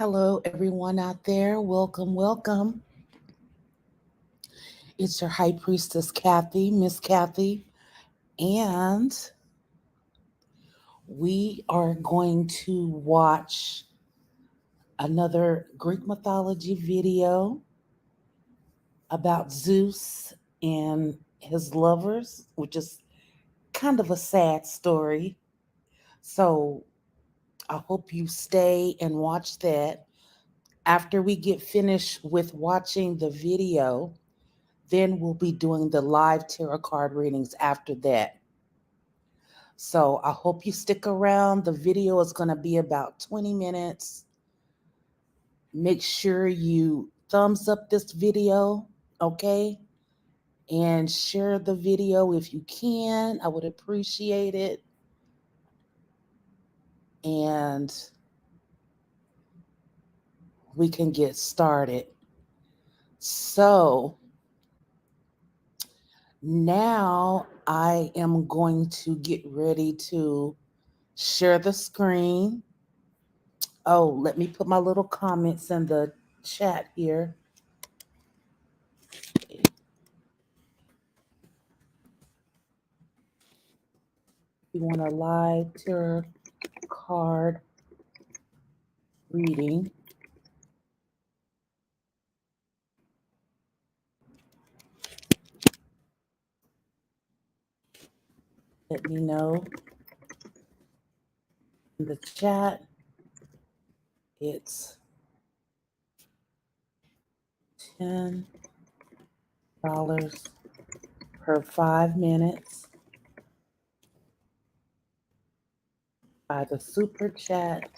Hello, everyone out there. Welcome, welcome. It's your high priestess, Kathy, Miss Kathy, and we are going to watch another Greek mythology video about Zeus and his lovers, which is kind of a sad story. So I hope you stay and watch that. After we get finished with watching the video, then we'll be doing the live tarot card readings after that. So I hope you stick around. The video is going to be about 20 minutes. Make sure you thumbs up this video, okay? And share the video if you can. I would appreciate it. And we can get started. So now I am going to get ready to share the screen. Oh, let me put my little comments in the chat here. You want a live tarot card reading. Let me know in the chat. It's $10 per 5 minutes by the super chat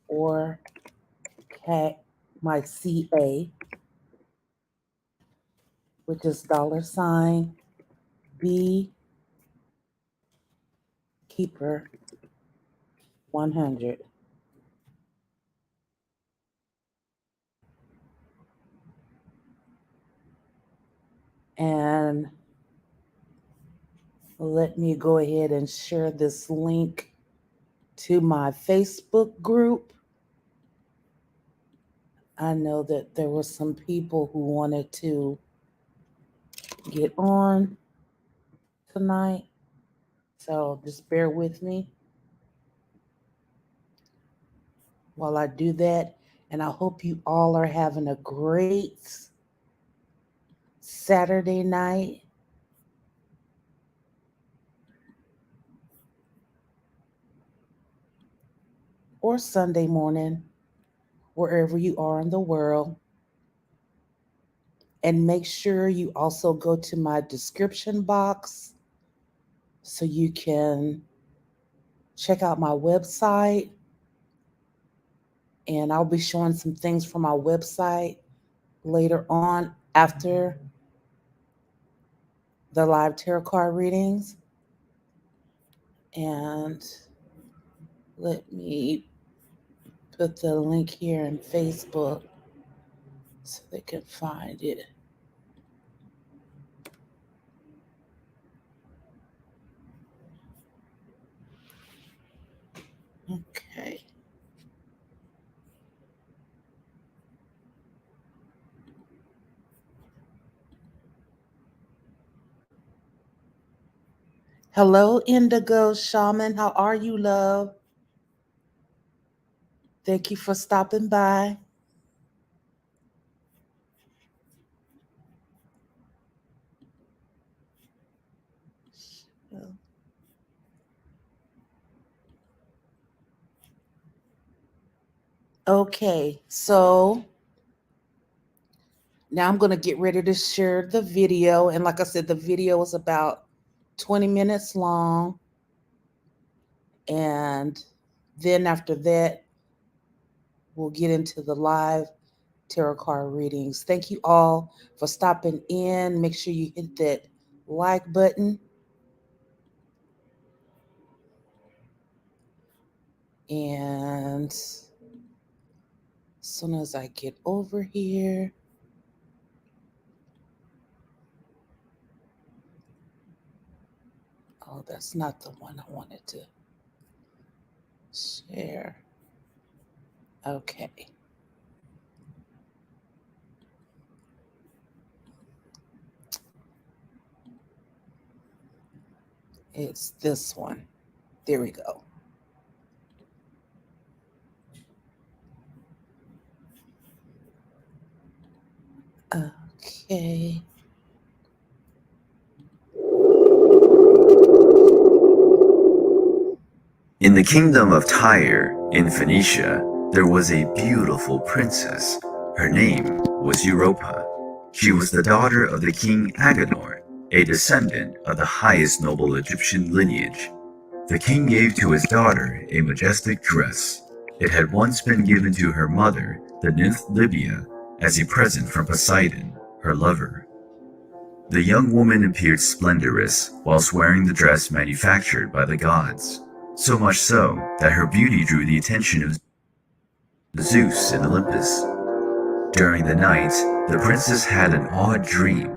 or my CA, which is $B Keeper 100. And let me go ahead and share this link to my Facebook group. I know that there were some people who wanted to get on tonight, so just bear with me while I do that. And I hope you all are having a great Saturday night. Or Sunday morning, wherever you are in the world. And make sure you also go to my description box so you can check out my website. And I'll be showing some things from my website later on after the live tarot card readings. And let me put the link here in Facebook so they can find it. Okay. Hello, Indigo Shaman. How are you, love? Thank you for stopping by. Okay, so now I'm going to get ready to share the video. And like I said, the video is about 20 minutes long. And then after that, we'll get into the live tarot card readings. Thank you all for stopping in. Make sure you hit that like button. And as soon as I get over here, oh, that's not the one I wanted to share. Okay. It's this one. There we go. Okay. In the kingdom of Tyre, in Phoenicia, there was a beautiful princess. Her name was Europa. She was the daughter of the king Agenor, a descendant of the highest noble Egyptian lineage. The king gave to his daughter a majestic dress. It had once been given to her mother, the nymph Libya, as a present from Poseidon, her lover. The young woman appeared splendorous whilst wearing the dress manufactured by the gods, so much so that her beauty drew the attention of Zeus in Olympus. During the night, the princess had an odd dream.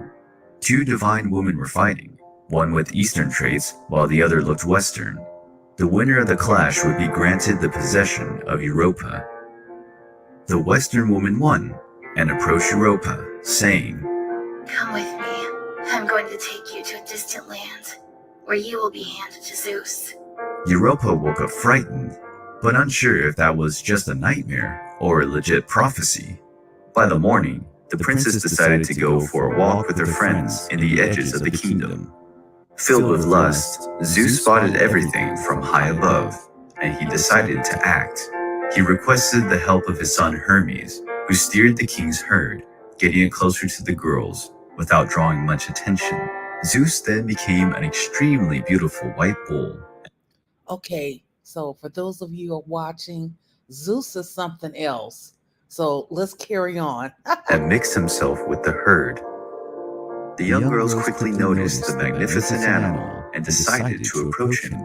Two divine women were fighting, one with Eastern traits while the other looked Western. The winner of the clash would be granted the possession of Europa. The Western woman won and approached Europa, saying, "Come with me. I'm going to take you to a distant land, where you will be handed to Zeus." Europa woke up frightened, but unsure if that was just a nightmare or a legit prophecy. By the morning, the princess decided to go for a walk with her friends in the edges of the kingdom. Filled with lust, Zeus spotted everything from high above, and he decided to act. He requested the help of his son Hermes, who steered the king's herd, getting it closer to the girls without drawing much attention. Zeus then became an extremely beautiful white bull. Okay. So for those of you who are watching, Zeus is something else. So let's carry on. And mixed himself with the herd. The young girls quickly noticed the magnificent animal and decided to approach him.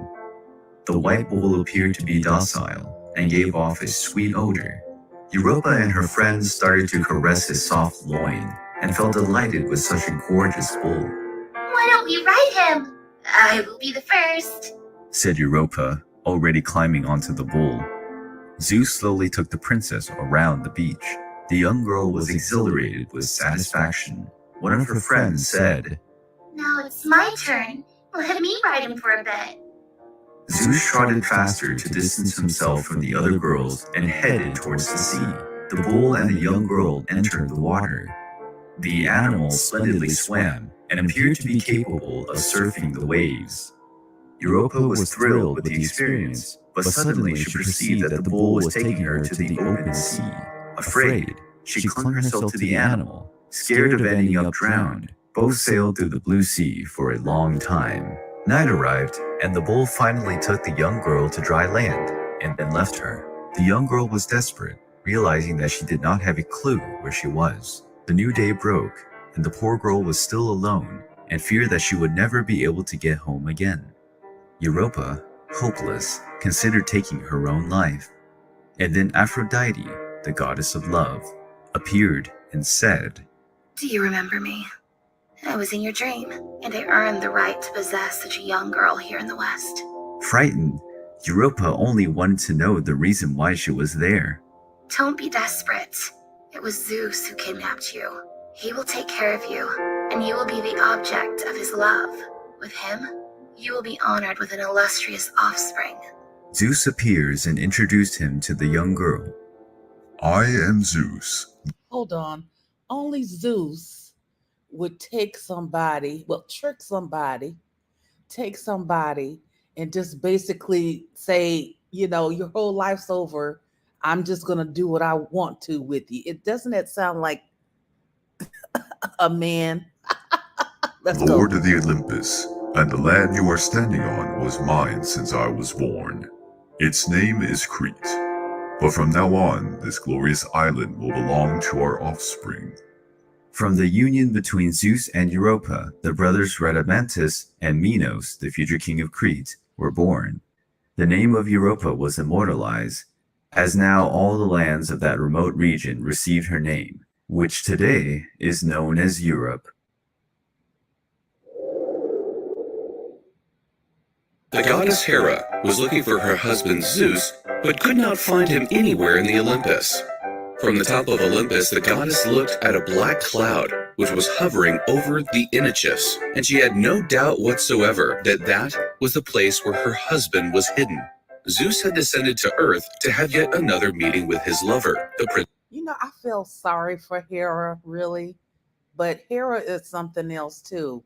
The white bull appeared to be docile and gave off a sweet odor. Europa and her friends started to caress his soft loin and felt delighted with such a gorgeous bull. "Why don't we ride him? I will be the first," said Europa, already climbing onto the bull. Zeus slowly took the princess around the beach. The young girl was exhilarated with satisfaction. One of her friends said, "Now it's my turn. Let me ride him for a bit." Zeus trotted faster to distance himself from the other girls and headed towards the sea. The bull and the young girl entered the water. The animal splendidly swam and appeared to be capable of surfing the waves. Europa was thrilled with the experience, but suddenly she perceived that the bull was taking her to the open sea. Afraid, she clung herself to the animal, scared of ending up drowned. Both sailed through the blue sea for a long time. Night arrived, and the bull finally took the young girl to dry land, and then left her. The young girl was desperate, realizing that she did not have a clue where she was. The new day broke, and the poor girl was still alone, and feared that she would never be able to get home again. Europa, hopeless, considered taking her own life. And then Aphrodite, the goddess of love, appeared and said, "Do you remember me? I was in your dream, and I earned the right to possess such a young girl here in the West." Frightened, Europa only wanted to know the reason why she was there. "Don't be desperate. It was Zeus who kidnapped you. He will take care of you, and you will be the object of his love. With him, you will be honored with an illustrious offspring." Zeus appears and introduced him to the young girl. "I am Zeus." Hold on. Only Zeus would take somebody, well, trick somebody, take somebody, and just basically say, your whole life's over. I'm just going to do what I want to with you. It doesn't that sound like a man? Let's go. Lord of the Olympus, and the land you are standing on was mine since I was born. Its name is Crete. But from now on, this glorious island will belong to our offspring. From the union between Zeus and Europa, the brothers Rhadamanthus and Minos, the future king of Crete, were born. The name of Europa was immortalized, as now all the lands of that remote region received her name, which today is known as Europe. The goddess Hera, was looking for her husband Zeus, but could not find him anywhere in the Olympus. From the top of Olympus, the goddess looked at a black cloud, which was hovering over the Inichus, and she had no doubt whatsoever that that was the place where her husband was hidden. Zeus had descended to Earth to have yet another meeting with his lover, the prince. You know, I feel sorry for Hera, really, but Hera is something else too.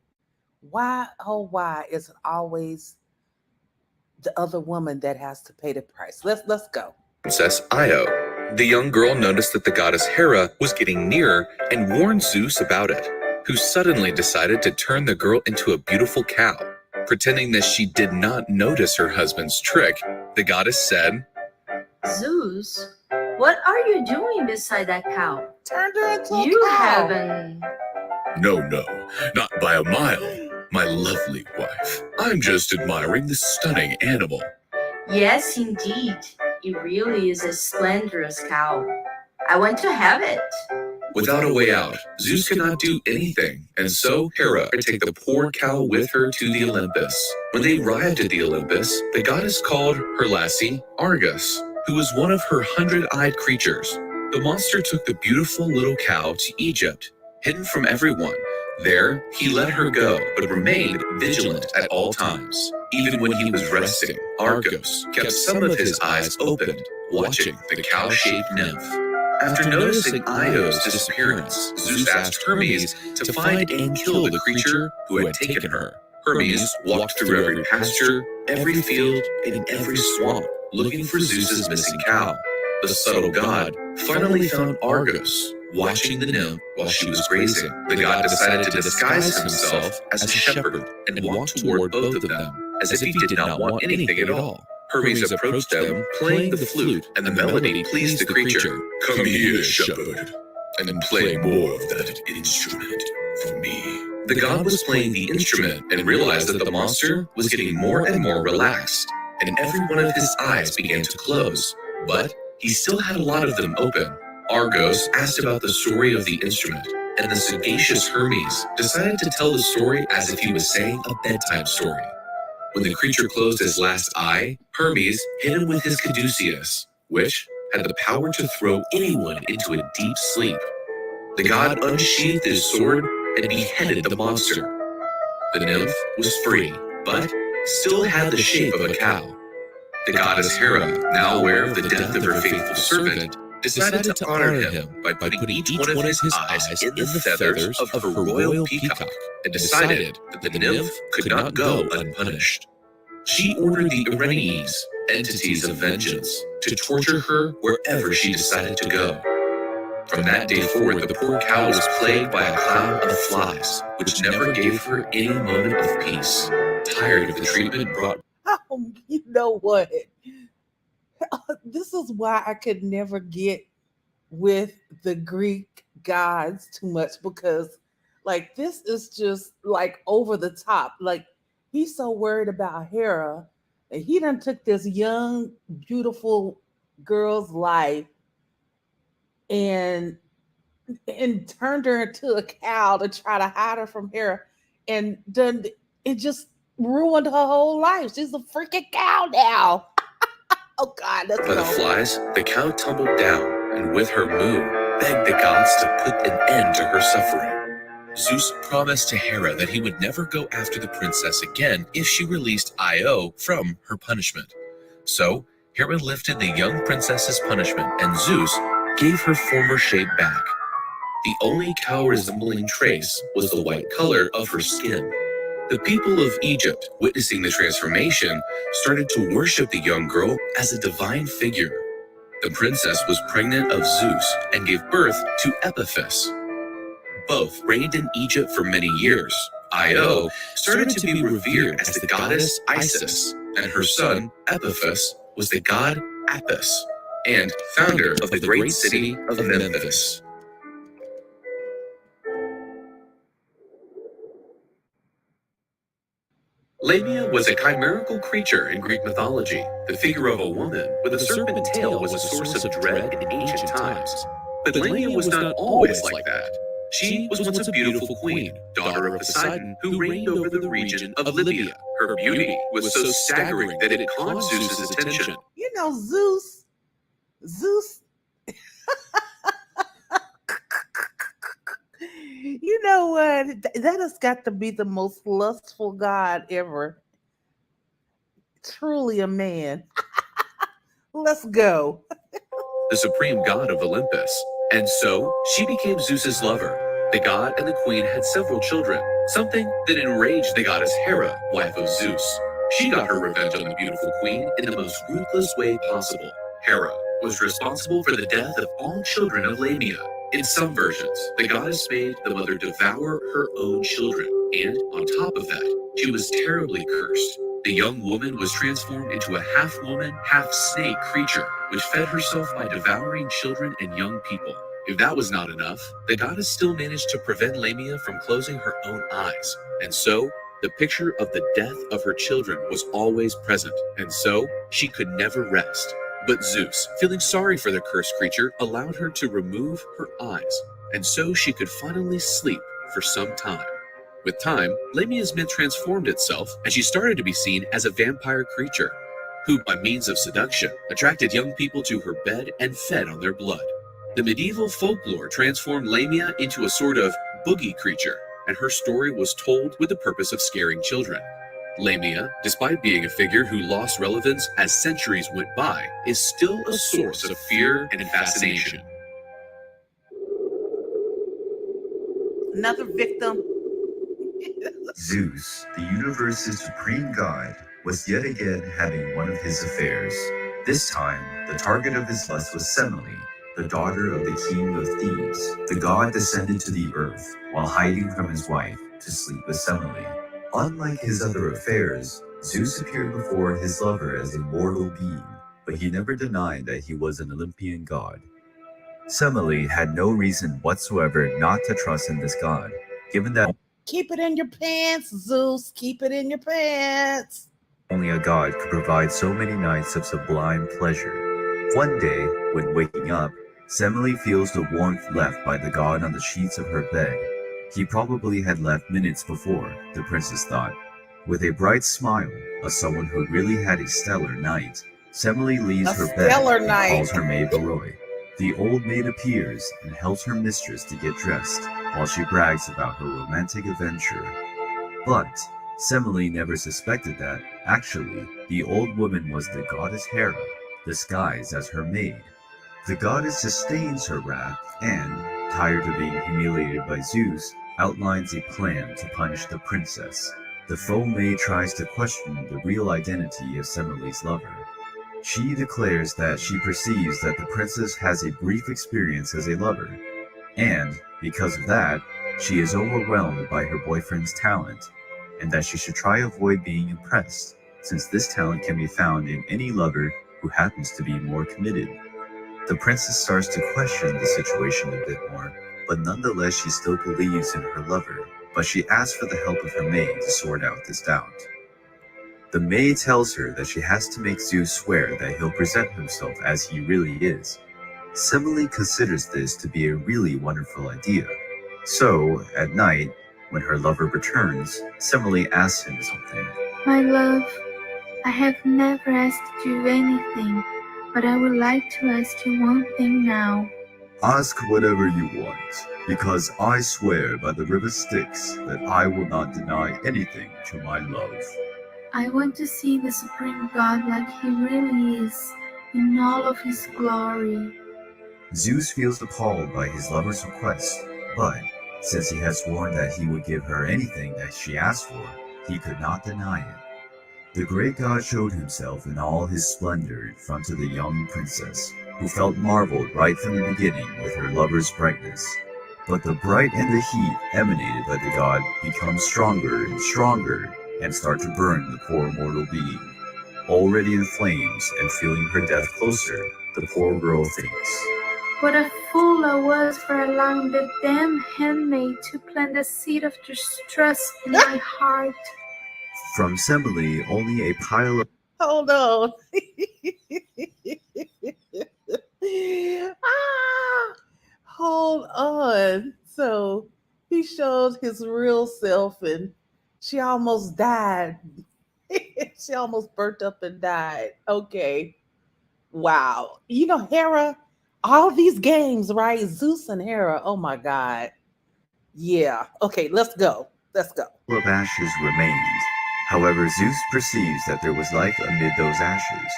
Why, oh, why is it always the other woman that has to pay the price? Let's go. Princess Io. The young girl noticed that the goddess Hera was getting nearer and warned Zeus about it, who suddenly decided to turn the girl into a beautiful cow. Pretending that she did not notice her husband's trick, the goddess said, Zeus, what are you doing beside that cow? Turned her into a You cow. haven't. No, not by a mile, my lovely wife. I'm just admiring this stunning animal. Yes, indeed. It really is a splendorous cow. I want to have it. Without a way out, Zeus could not do anything, and so Hera could take the poor cow with her to the Olympus. When they arrived at the Olympus, the goddess called her lassie Argus, who was one of her 100-eyed creatures. The monster took the beautiful little cow to Egypt, hidden from everyone. There, he let her go, but remained vigilant at all times. Even when he was resting, Argos kept some of his eyes opened, watching the cow-shaped nymph. After noticing Io's disappearance, Zeus asked Hermes to find and kill the creature who had taken her. Hermes walked through every pasture, every field, and every swamp, looking for Zeus's missing cow. The subtle god finally found Argos, watching the nymph while she was grazing. The god decided to disguise himself as a shepherd and walked toward both of them, as if he did not want anything at all. Hermes approached them, playing the flute, and the melody pleased the creature. Come here, shepherd, and play more of that instrument for me. The god was playing the instrument and realized that the monster was getting more and more relaxed, and every one of his eyes began to close, but he still had a lot of them open. Argos asked about the story of the instrument, and the sagacious Hermes decided to tell the story as if he was saying a bedtime story. When the creature closed his last eye, Hermes hit him with his caduceus, which had the power to throw anyone into a deep sleep. The god unsheathed his sword and beheaded the monster. The nymph was free, but still had the shape of a cow. The goddess Hera, now aware of the death of her faithful servant, decided to honor him by putting each one of his eyes in the feathers of her royal peacock, and decided that the nymph could not go unpunished. She ordered the Erinyes, entities of vengeance, to torture her wherever she decided to go. From that day forward, the poor cow was plagued by a cloud of flies, which never gave her any moment of peace. Tired of the treatment brought. Oh, you know what? This is why I could never get with the Greek gods too much, because like this is just like over the top. Like he's so worried about Hera that he done took this young, beautiful girl's life and turned her into a cow to try to hide her from Hera, and done it just ruined her whole life. She's a freaking cow now. Oh God, that's By the flies, the cow tumbled down, and with her moo, begged the gods to put an end to her suffering. Zeus promised to Hera that he would never go after the princess again if she released Io from her punishment. So, Hera lifted the young princess's punishment, and Zeus gave her former shape back. The only cow-resembling trace was the white color of her skin. The people of Egypt, witnessing the transformation, started to worship the young girl as a divine figure. The princess was pregnant of Zeus and gave birth to Epiphus. Both reigned in Egypt for many years. Io started to be revered as the goddess Isis, and her son, Epiphus, was the god Apis, and founder of the great city of Memphis. Lamia was a chimerical creature in Greek mythology. The figure of a woman with a serpent tail was a source of dread in ancient times. But Lamia was not always like that. She was once a beautiful queen, daughter of Poseidon, who reigned over the region of Libya. Her beauty was so staggering that it caught Zeus's attention. You know, Zeus, you know what? That has got to be the most lustful god ever. Truly a man. Let's go. The supreme god of Olympus. And so, she became Zeus's lover. The god and the queen had several children, something that enraged the goddess Hera, wife of Zeus. She got her revenge on the beautiful queen in the most ruthless way possible. Hera was responsible for the death of all children of Lamia. In some versions, the goddess made the mother devour her own children, and on top of that, she was terribly cursed. The young woman was transformed into a half-woman, half-snake creature, which fed herself by devouring children and young people. If that was not enough, the goddess still managed to prevent Lamia from closing her own eyes. And so, the picture of the death of her children was always present, and so, she could never rest. But Zeus, feeling sorry for the cursed creature, allowed her to remove her eyes, and so she could finally sleep for some time. With time, Lamia's myth transformed itself, and she started to be seen as a vampire creature, who, by means of seduction, attracted young people to her bed and fed on their blood. The medieval folklore transformed Lamia into a sort of boogie creature, and her story was told with the purpose of scaring children. Lamia, despite being a figure who lost relevance as centuries went by, is still a source of fear and fascination. Another victim. Zeus, the universe's supreme god, was yet again having one of his affairs. This time, the target of his lust was Semele, the daughter of the king of Thebes. The god descended to the earth while hiding from his wife to sleep with Semele. Unlike his other affairs, Zeus appeared before his lover as a mortal being, but he never denied that he was an Olympian god. Semele had no reason whatsoever not to trust in this god, given that Keep it in your pants, Zeus. Keep it in your pants. only a god could provide so many nights of sublime pleasure. One day, when waking up, Semele feels the warmth left by the god on the sheets of her bed. He probably had left minutes before, the princess thought. With a bright smile of someone who really had a stellar night, Semele leaves her bed and calls her maid Baroi. The old maid appears and helps her mistress to get dressed, while she brags about her romantic adventure. But Semele never suspected that, actually, the old woman was the goddess Hera, disguised as her maid. The goddess sustains her wrath and, tired of being humiliated by Zeus, outlines a plan to punish the princess. The faux maid tries to question the real identity of Semele's lover. She declares that she perceives that the princess has a brief experience as a lover, and, because of that, she is overwhelmed by her boyfriend's talent, and that she should try avoid being impressed, since this talent can be found in any lover who happens to be more committed. The princess starts to question the situation a bit more, but nonetheless she still believes in her lover, but she asks for the help of her maid to sort out this doubt. The maid tells her that she has to make Zeus swear that he'll present himself as he really is. Semele considers this to be a really wonderful idea. So, at night, when her lover returns, Semele asks him something. My love, I have never asked you anything, but I would like to ask you one thing now. Ask whatever you want, because I swear by the river Styx that I will not deny anything to my love. I want to see the Supreme God like he really is, in all of his glory. Zeus feels appalled by his lover's request, but since he had sworn that he would give her anything that she asked for, he could not deny it. The great god showed himself in all his splendor in front of the young princess, who felt marveled right from the beginning with her lover's brightness. But the bright and the heat emanated by the god become stronger and stronger and start to burn the poor mortal being. Already in flames and feeling her death closer, the poor girl thinks, What a fool I was for allowing the damn handmaid to plant the seed of distrust in my heart. From Semele, only a pile of Hold on. Hold on. So he showed his real self and she almost died She almost burnt up and died. Okay. Wow. Hera, all these games, right? Zeus and Hera. Oh my God. Yeah. Okay, let's go. Let's go. Of ashes remained. However, Zeus perceives that there was life amid those ashes.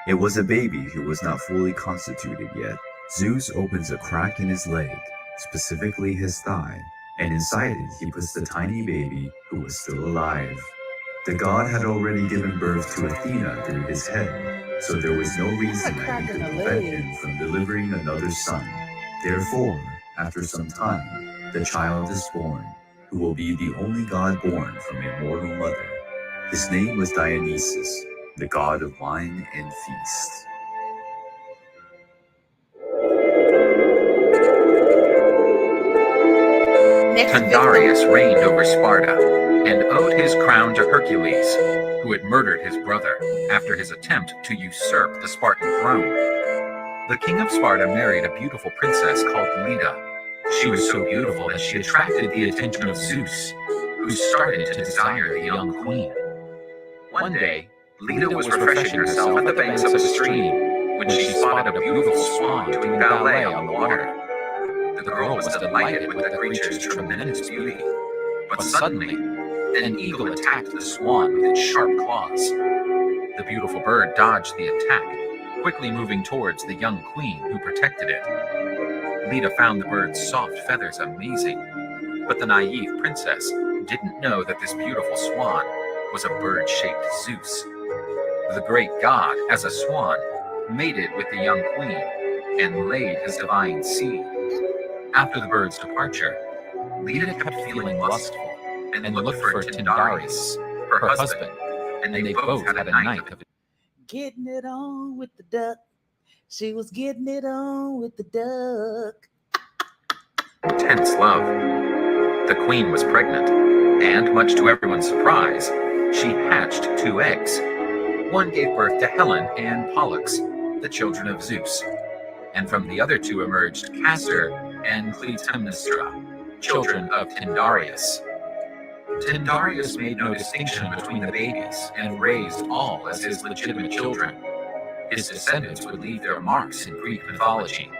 It was a baby who was not fully constituted yet. Zeus opens a crack in his leg, specifically his thigh, and inside it he puts the tiny baby who was still alive. The god had already given birth to Athena through his head, so there was no reason that he could prevent him from delivering another son. Therefore, after some time, the child is born, who will be the only god born from a mortal mother. His name was Dionysus, the god of wine and feasts. Tyndareus reigned over Sparta and owed his crown to Hercules, who had murdered his brother after his attempt to usurp the Spartan throne. The king of Sparta married a beautiful princess called Leda. She was so beautiful that she attracted the attention of Zeus, who started to desire the young queen. One day, Leda was refreshing herself at the banks of a stream when she spotted a beautiful swan doing ballet on the water. The girl was delighted with the creature's tremendous beauty, but suddenly, an eagle attacked the swan with its sharp claws. The beautiful bird dodged the attack, quickly moving towards the young queen who protected it. Leda found the bird's soft feathers amazing, but the naive princess didn't know that this beautiful swan was a bird-shaped Zeus. The great god, as a swan, mated with the young queen and laid his divine seed. After the bird's departure, Leda kept feeling lustful and looked for Tyndareus, her husband, and they both had a night of getting it on with the duck. She was getting it on with the duck. intense love. The queen was pregnant, and much to everyone's surprise, she hatched 2 eggs. One gave birth to Helen and Pollux, the children of Zeus, and from the other 2 emerged Castor and Clytemnestra, children of Tyndareus. Tyndareus made no distinction between the babies and raised all as his legitimate children. His descendants would leave their marks in Greek mythology.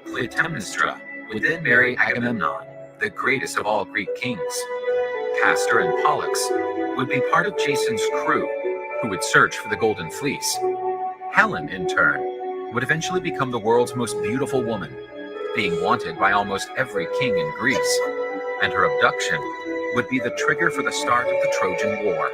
Clytemnestra would then marry Agamemnon, the greatest of all Greek kings. Castor and Pollux would be part of Jason's crew, who would search for the Golden Fleece. Helen, in turn, would eventually become the world's most beautiful woman, being wanted by almost every king in Greece, and her abduction would be the trigger for the start of the Trojan War.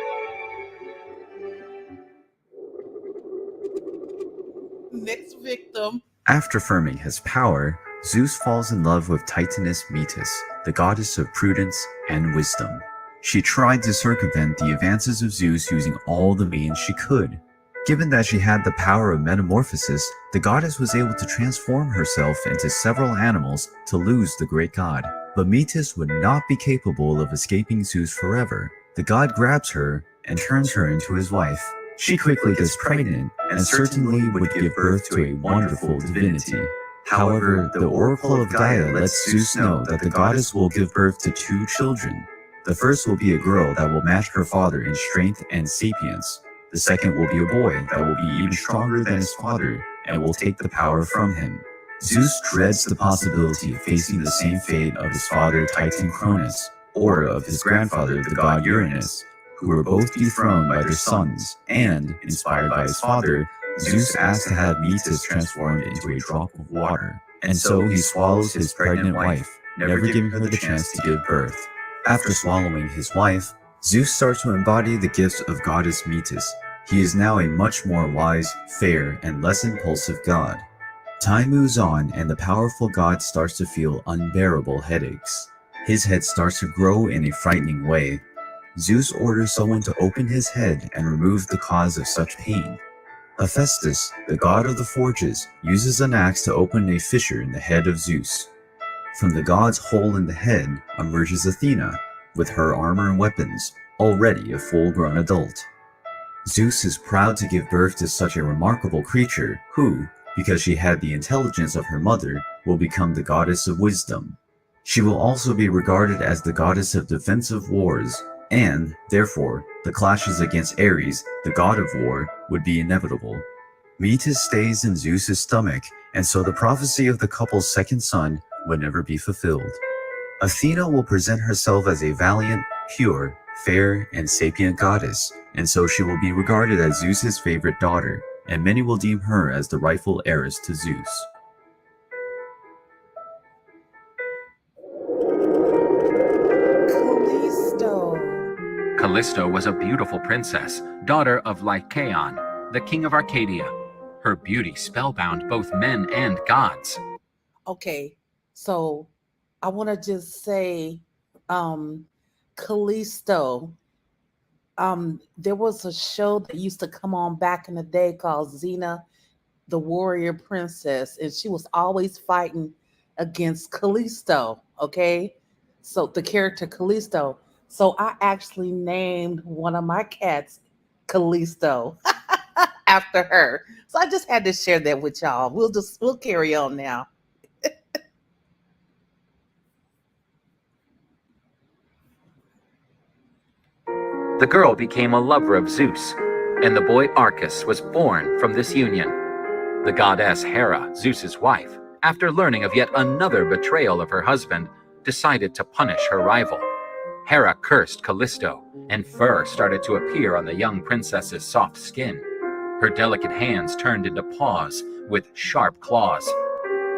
Next victim. After affirming his power, Zeus falls in love with Titaness Metis, the goddess of prudence and wisdom. She tried to circumvent the advances of Zeus using all the means she could. Given that she had the power of metamorphosis, the goddess was able to transform herself into several animals to lose the great god. But Metis would not be capable of escaping Zeus forever. The god grabs her and turns her into his wife. She quickly gets pregnant and certainly would give birth to a wonderful divinity. However, the Oracle of Gaia lets Zeus know that the goddess will give birth to 2 children. The first will be a girl that will match her father in strength and sapience. The second will be a boy that will be even stronger than his father and will take the power from him. Zeus dreads the possibility of facing the same fate of his father Titan Cronus, or of his grandfather the god Uranus, who were both dethroned by their sons, and, inspired by his father, Zeus asks to have Metis transformed into a drop of water, and so he swallows his pregnant wife, never giving her the chance to give birth. After swallowing his wife, Zeus starts to embody the gifts of goddess Metis. He is now a much more wise, fair, and less impulsive god. Time moves on and the powerful god starts to feel unbearable headaches. His head starts to grow in a frightening way. Zeus orders someone to open his head and remove the cause of such pain. Hephaestus, the god of the forges, uses an axe to open a fissure in the head of Zeus. From the god's hole in the head emerges Athena, with her armor and weapons, already a full-grown adult. Zeus is proud to give birth to such a remarkable creature who, because she had the intelligence of her mother, will become the goddess of wisdom. She will also be regarded as the goddess of defensive wars, and, therefore, the clashes against Ares, the god of war, would be inevitable. Metis stays in Zeus's stomach, and so the prophecy of the couple's second son would never be fulfilled. Athena will present herself as a valiant, pure, fair, and sapient goddess, and so she will be regarded as Zeus's favorite daughter, and many will deem her as the rightful heiress to Zeus. Callisto. Callisto was a beautiful princess, daughter of Lycaon, the king of Arcadia. Her beauty spellbound both men and gods. Okay, so I want to just say, Callisto. There was a show that used to come on back in the day called Xena, the Warrior Princess, and she was always fighting against Callisto. Okay, so the character Callisto. So I actually named one of my cats Callisto after her. So I just had to share that with y'all. We'll carry on now. The girl became a lover of Zeus, and the boy Arcas was born from this union. The goddess Hera, Zeus's wife, after learning of yet another betrayal of her husband, decided to punish her rival. Hera cursed Callisto, and fur started to appear on the young princess's soft skin. Her delicate hands turned into paws with sharp claws.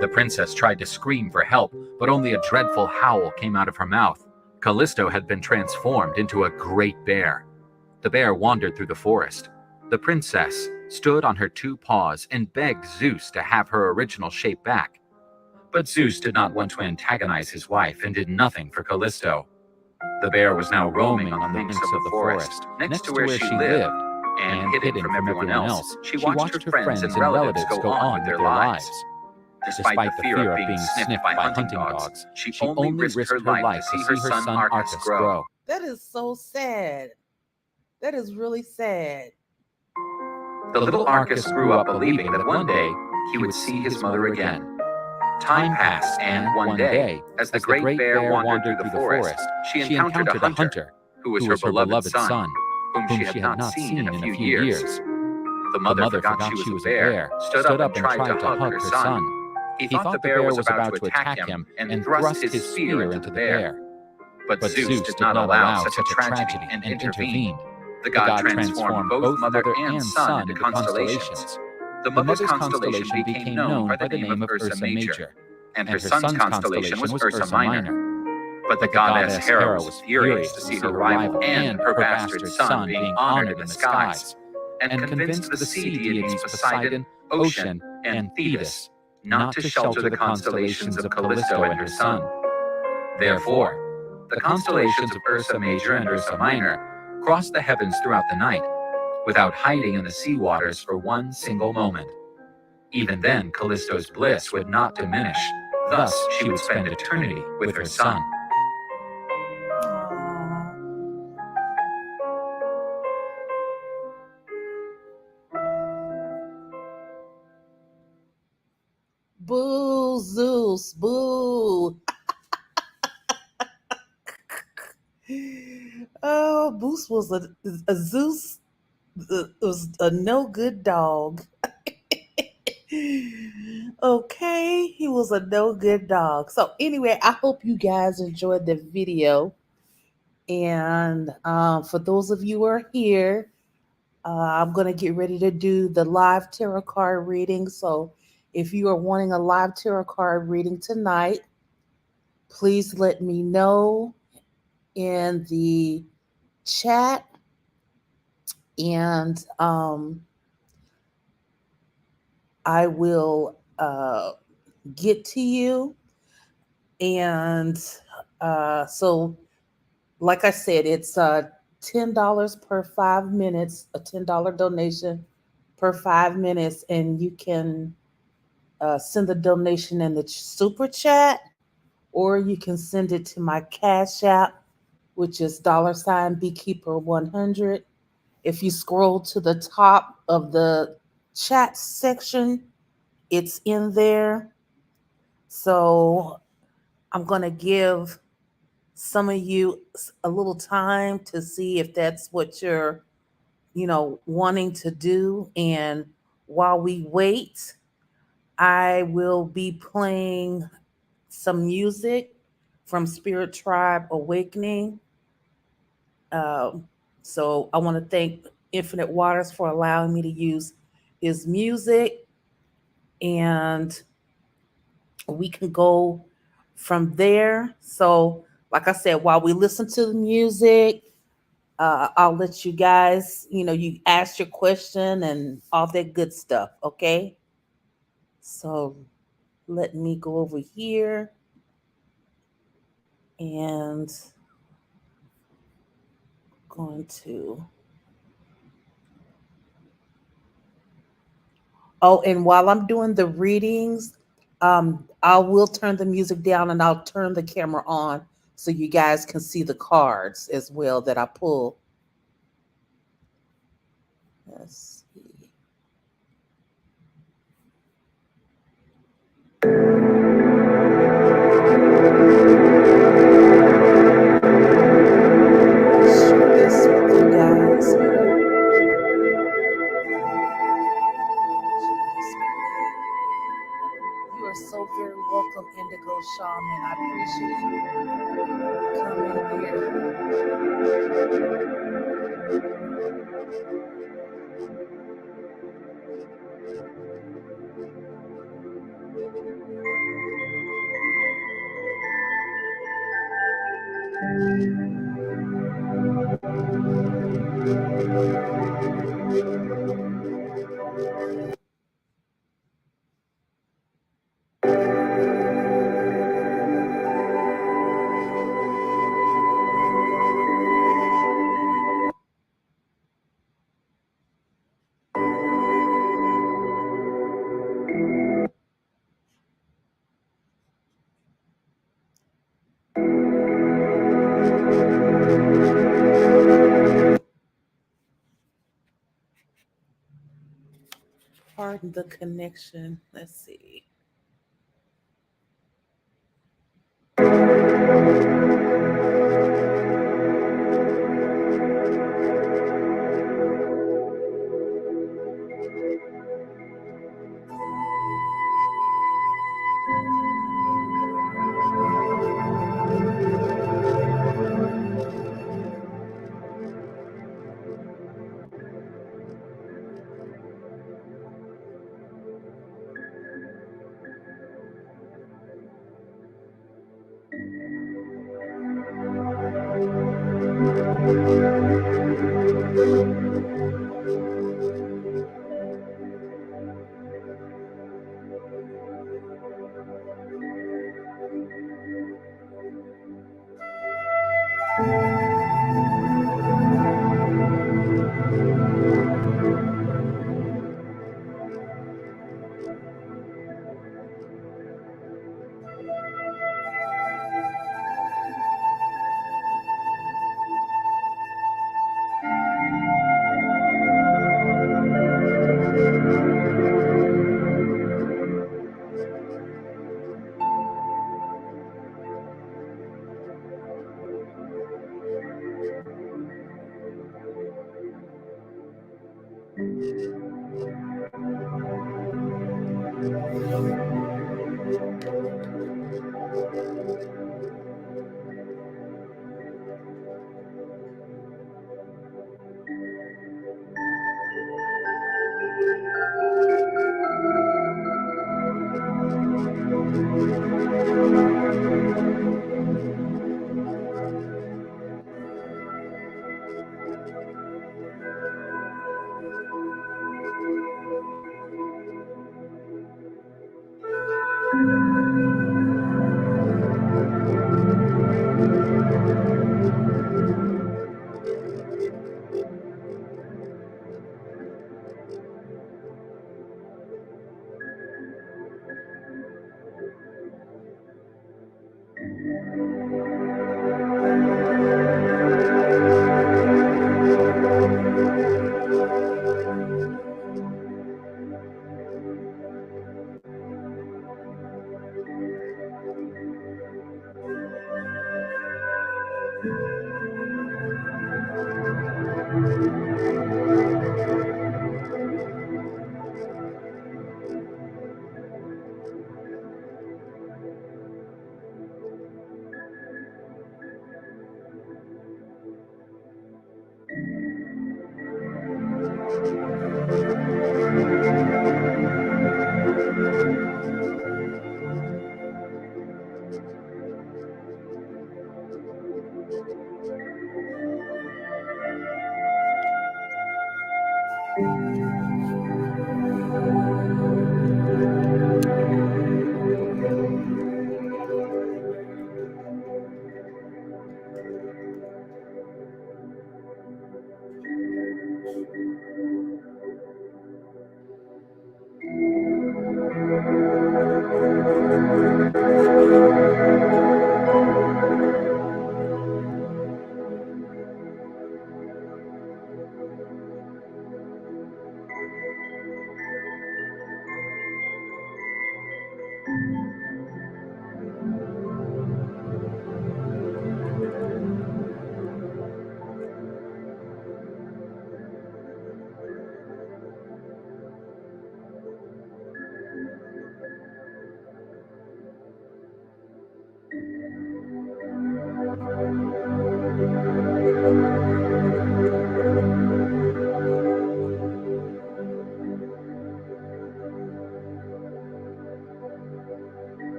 The princess tried to scream for help, but only a dreadful howl came out of her mouth. Callisto had been transformed into a great bear. The bear wandered through the forest. The princess stood on her two paws and begged Zeus to have her original shape back. But Zeus did not want to antagonize his wife and did nothing for Callisto. The bear was now roaming on the banks of the forest, next to where she lived, and hidden from everyone else, she watched her friends and relatives go on with their lives. Despite the fear of being sniffed by hunting dogs, she only risked her life to see her son Arcas grow. That is so sad. That is really sad. The little Arcas grew up believing that one day he would see his mother again. Time passed, and one day, as the great bear wandered through the forest, she encountered a hunter, who was her beloved son, whom she had not seen in a few years. The mother forgot she was a bear, stood up and tried to hug her son. He thought the bear was about to attack him and thrust his spear into the bear. But Zeus did not allow such a tragedy and intervened. The god transformed both mother and son into constellations. The mother's constellation became known by the name of Ursa Major, and her son's constellation was Ursa Minor. But the goddess Hera was furious to see her rival and her bastard son being honored in the skies, and convinced the sea deities Poseidon, Ocean, and Thetis not to shelter the constellations of Callisto and her son. Therefore, the constellations of Ursa Major and Ursa Minor crossed the heavens throughout the night, without hiding in the sea waters for one single moment. Even then, Callisto's bliss would not diminish. Thus, she would spend eternity with her son. Boo, Zeus, boo. Oh, Boost was a Zeus was a no good dog. Okay, he was a no good dog. So anyway, I hope you guys enjoyed the video. And for those of you who are here, I'm going to get ready to do the live tarot card reading. So if you are wanting a live tarot card reading tonight, please let me know in the chat, and I will get to you. And so, like I said, it's $10 per 5 minutes, a $10 donation per 5 minutes, and you can send the donation in the super chat, or you can send it to my Cash App, which is $Beekeeper100. If you scroll to the top of the chat section, it's in there. So I'm going to give some of you a little time to see if that's what you're, wanting to do. And while we wait, I will be playing some music from Spirit Tribe Awakening. Um, so I want to thank Infinite Waters for allowing me to use his music, and we can go from there. So, like I said, while we listen to the music, I'll let you guys, you ask your question and all that good stuff. Okay. So let me go over here and going to. Oh, and while I'm doing the readings, I will turn the music down and I'll turn the camera on so you guys can see the cards as well that I pull. Let's see. Share this with you guys here. You are so very welcome, Indigo Shaman. I appreciate you coming here. Pardon the connection. Let's see.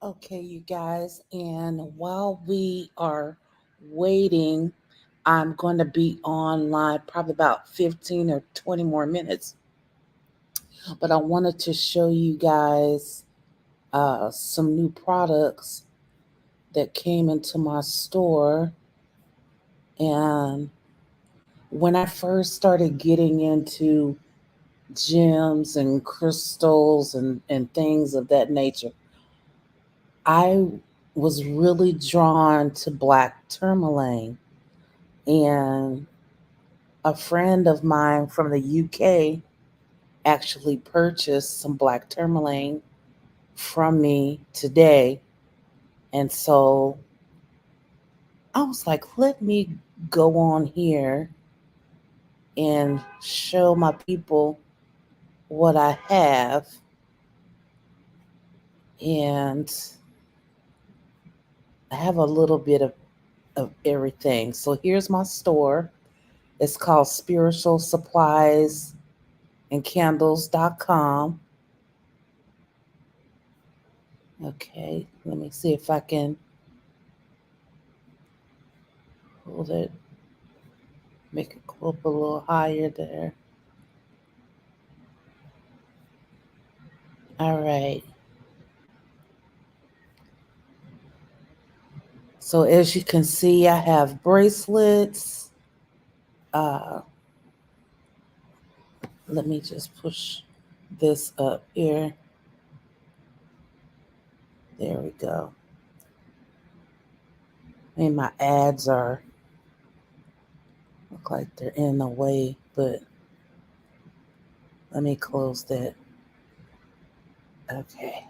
Okay, you guys, and while we are waiting, I'm going to be online probably about 15 or 20 more minutes. But I wanted to show you guys some new products that came into my store. And when I first started getting into gems and crystals and things of that nature, I was really drawn to black tourmaline. And a friend of mine from the UK actually purchased some black tourmaline from me today. And so I was like, let me go on here and show my people what I have. And I have a little bit of everything. So here's my store. It's called Spiritual Supplies and Candles.com. Okay, let me see if I can hold it, make it go up a little higher there. All right. So as you can see, I have bracelets. Uh, let me just push this up here. There we go. And my ads are look like they're in the way, but let me close that. Okay.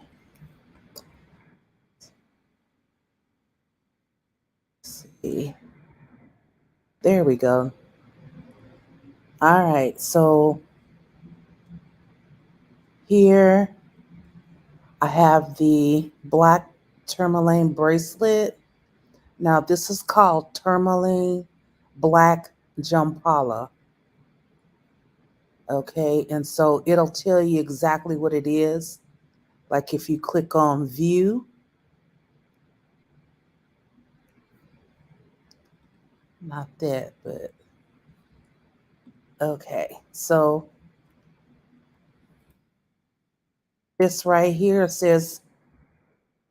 Let's see. There we go. All right. So here I have the black tourmaline bracelet. Now this is called tourmaline black jampala. Okay, and so it'll tell you exactly what it is. Like if you click on view, not that, but okay. So this right here says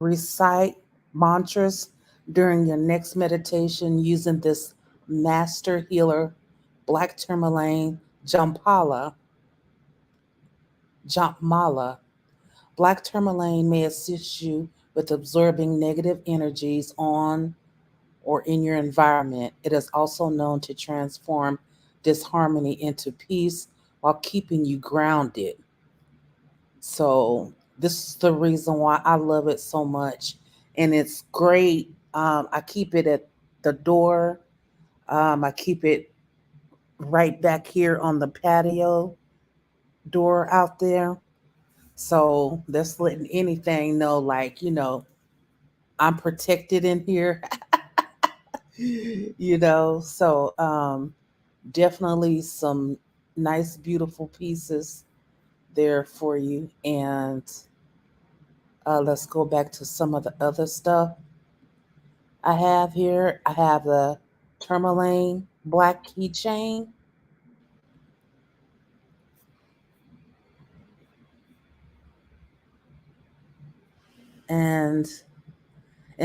recite mantras during your next meditation using this master healer black tourmaline jampala. Jampmala. Black tourmaline may assist you with absorbing negative energies on or in your environment. It is also known to transform disharmony into peace while keeping you grounded. So, this is the reason why I love it so much. And it's great. I keep it at the door, I keep it right back here on the patio door out there. So, that's letting anything know, like, I'm protected in here. So definitely some nice beautiful pieces there for you. And let's go back to some of the other stuff I have here. I have the tourmaline black keychain, and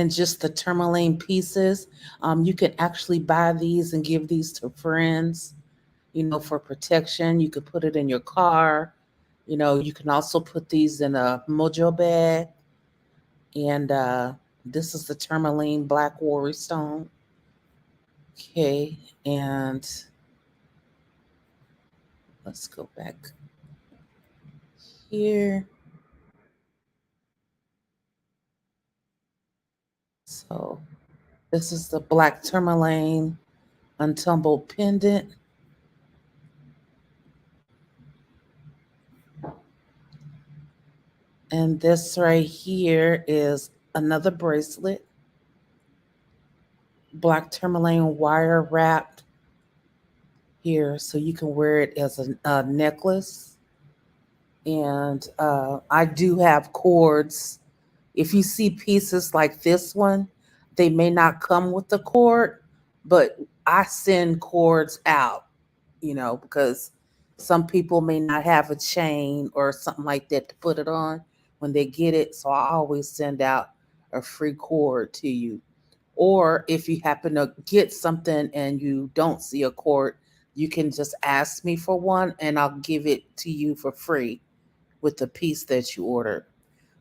just the tourmaline pieces. You can actually buy these and give these to friends, for protection. You could put it in your car. You can also put these in a mojo bag. And this is the tourmaline black warrior stone. Okay, and let's go back here. So this is the black tourmaline untumbled pendant. And this right here is another bracelet, black tourmaline wire wrapped here, so you can wear it as a necklace. And I do have cords. If you see pieces like this one, they may not come with the cord, but I send cords out, because some people may not have a chain or something like that to put it on when they get it. So I always send out a free cord to you. Or if you happen to get something and you don't see a cord, you can just ask me for one and I'll give it to you for free with the piece that you ordered.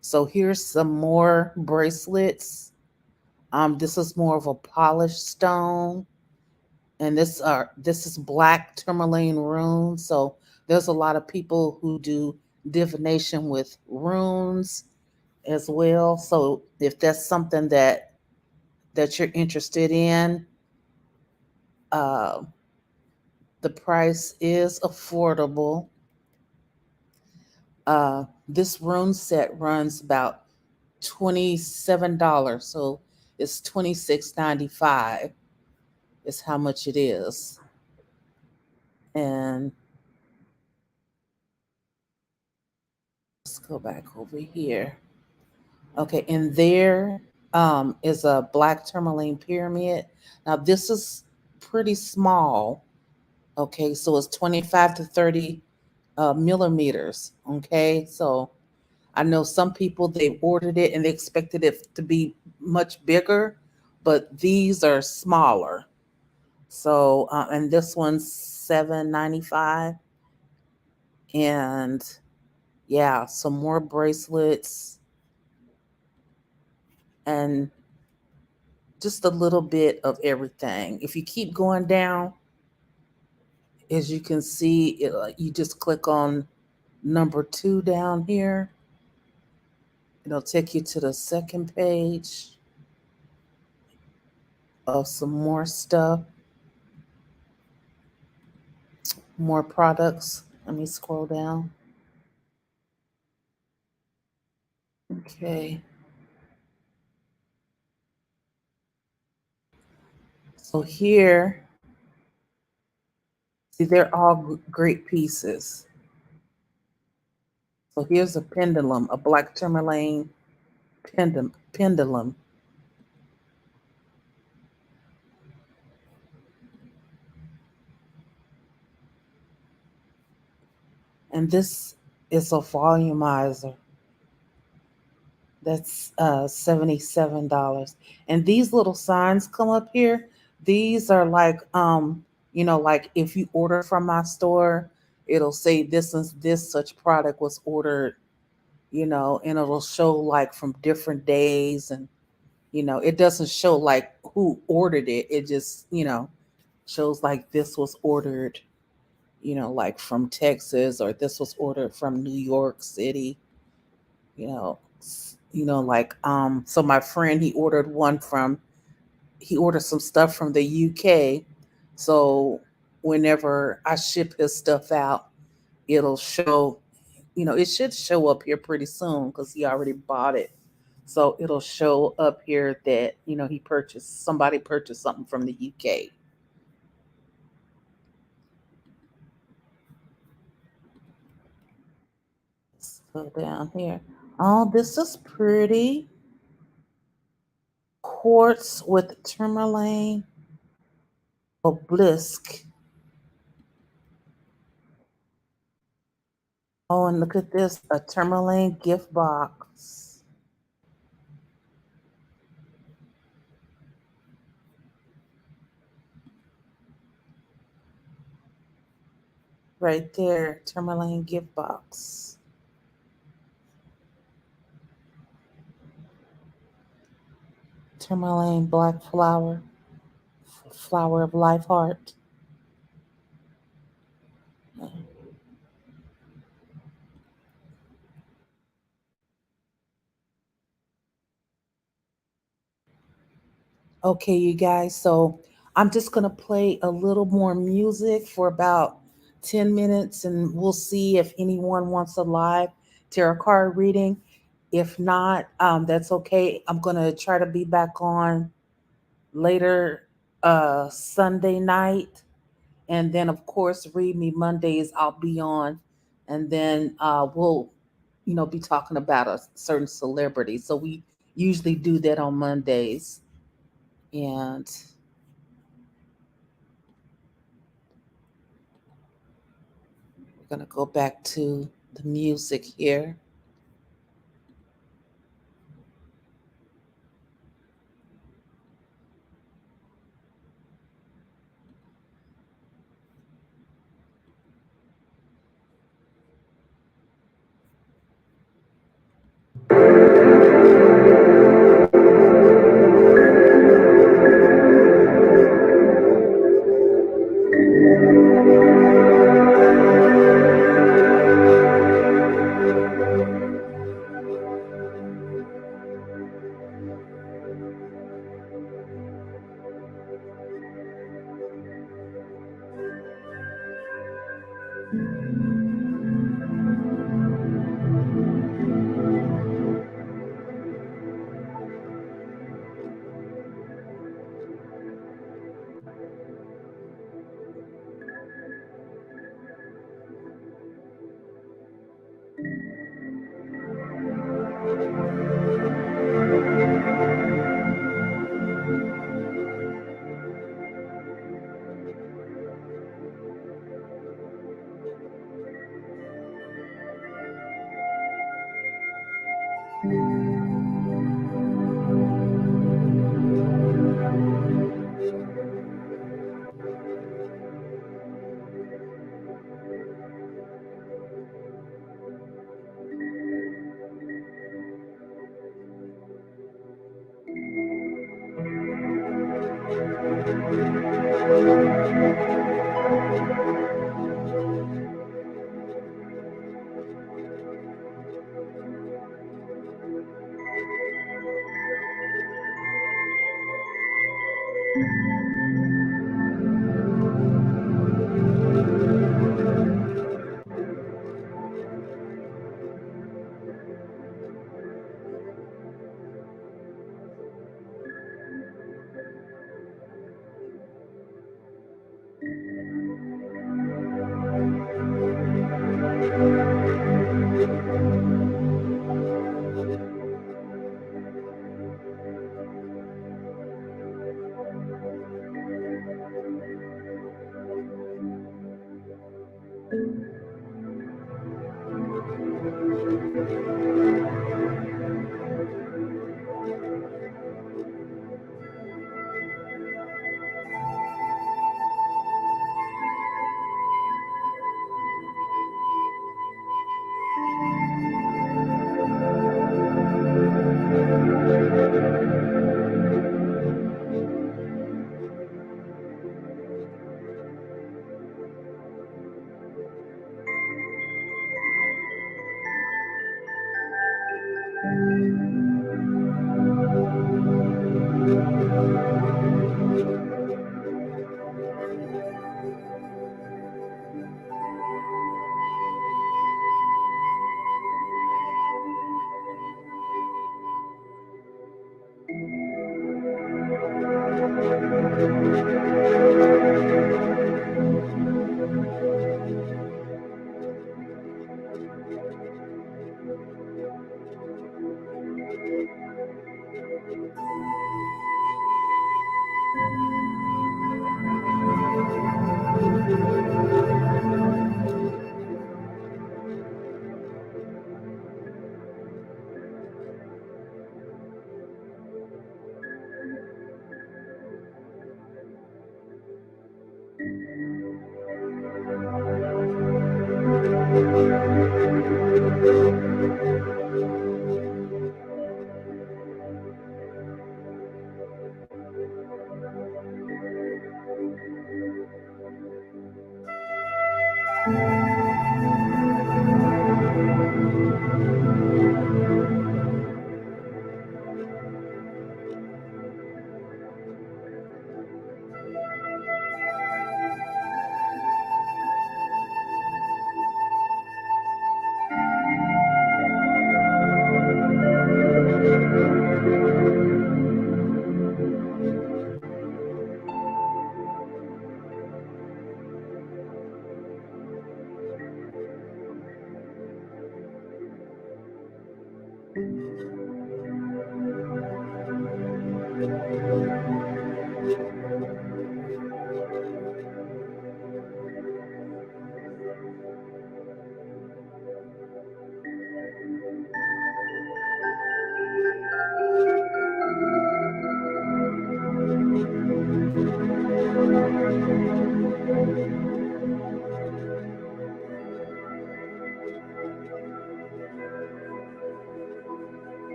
So here's some more bracelets. This is more of a polished stone, and this is black tourmaline runes. So there's a lot of people who do divination with runes as well. So if that's something that you're interested in, uh, the price is affordable. This rune set runs about $27. So It's $26.95 is how much it is. And let's go back over here. Okay, and there is a black tourmaline pyramid. Now this is pretty small. Okay, so it's 25 to 30 millimeters. Okay, so I know some people they ordered it and they expected it to be much bigger, but these are smaller. So and this one's $7.95, and yeah, some more bracelets and just a little bit of everything. If you keep going down, as you can see, you just click on number 2 down here. It'll take you to the second page of some more stuff, more products. Let me scroll down. Okay. So here, see, they're all great pieces. So here's a pendulum, a black tourmaline pendulum. And this is a volumizer. That's $77. And these little signs come up here. These are like like if you order from my store, it'll say this is this such product was ordered, and it'll show like from different days, and it doesn't show like who ordered it. It just, shows like this was ordered, like from Texas, or this was ordered from New York City, you know, like so my friend he ordered some stuff from the UK. So whenever I ship his stuff out, it'll show, it should show up here pretty soon because he already bought it. So it'll show up here that, somebody purchased something from the UK. Let's go down here. Oh, this is pretty. Quartz with tourmaline obelisk. Oh, and look at this, a tourmaline gift box. Right there, tourmaline gift box. Tourmaline black flower, flower of life heart. Okay, you guys, so I'm just going to play a little more music for about 10 minutes, and we'll see if anyone wants a live tarot card reading. If not, that's okay. I'm going to try to be back on later Sunday night. And then, of course, Read Me Mondays, I'll be on. And then we'll, be talking about a certain celebrity. So we usually do that on Mondays. And we're going to go back to the music here. Hello, Kim.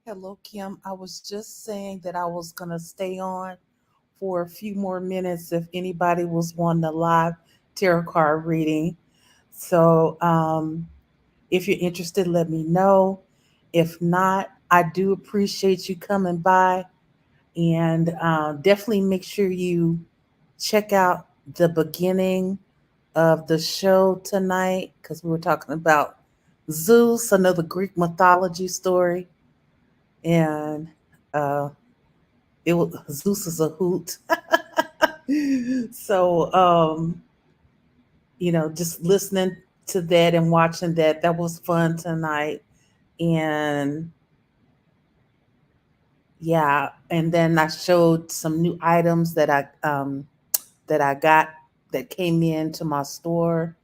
Hello, Kim. I was just saying that I was going to stay on for a few more minutes if anybody was wanting to live tarot card reading. So if you're interested, let me know. If not, I do appreciate you coming by, and definitely make sure you check out the beginning of the show tonight, because we were talking about Zeus, another Greek mythology story, and uh, it was Zeus is a hoot. So just listening to that and watching that was fun tonight. And yeah, and then I showed some new items that I got that came into my store.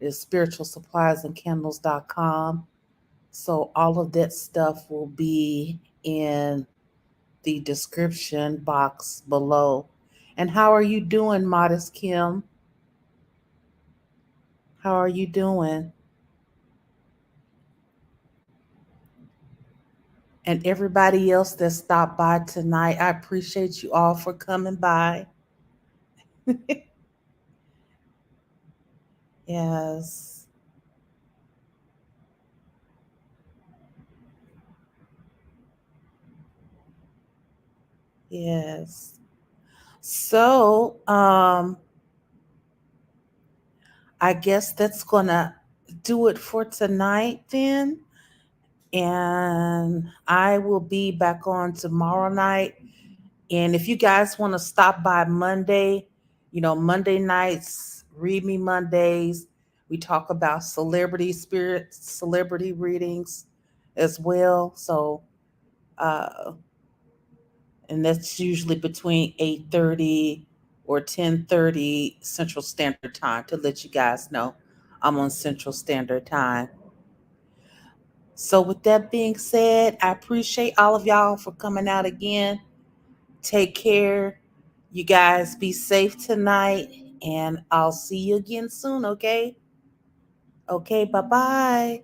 Is spiritualsuppliesandcandles.com. So all of that stuff will be in the description box below. And how are you doing, Modest Kim? How are you doing? And everybody else that stopped by tonight, I appreciate you all for coming by. Yes. Yes. So, I guess that's gonna do it for tonight then. And I will be back on tomorrow night. And if you guys want to stop by Monday, Monday nights, Read Me Mondays, we talk about celebrity spirits, celebrity readings as well. So, uh, and that's usually between 8:30 or 10:30 Central Standard Time, to let you guys know I'm on Central Standard Time. So with that being said, I appreciate all of y'all for coming out again. Take care. You guys be safe tonight, and I'll see you again soon, okay? Okay, bye-bye.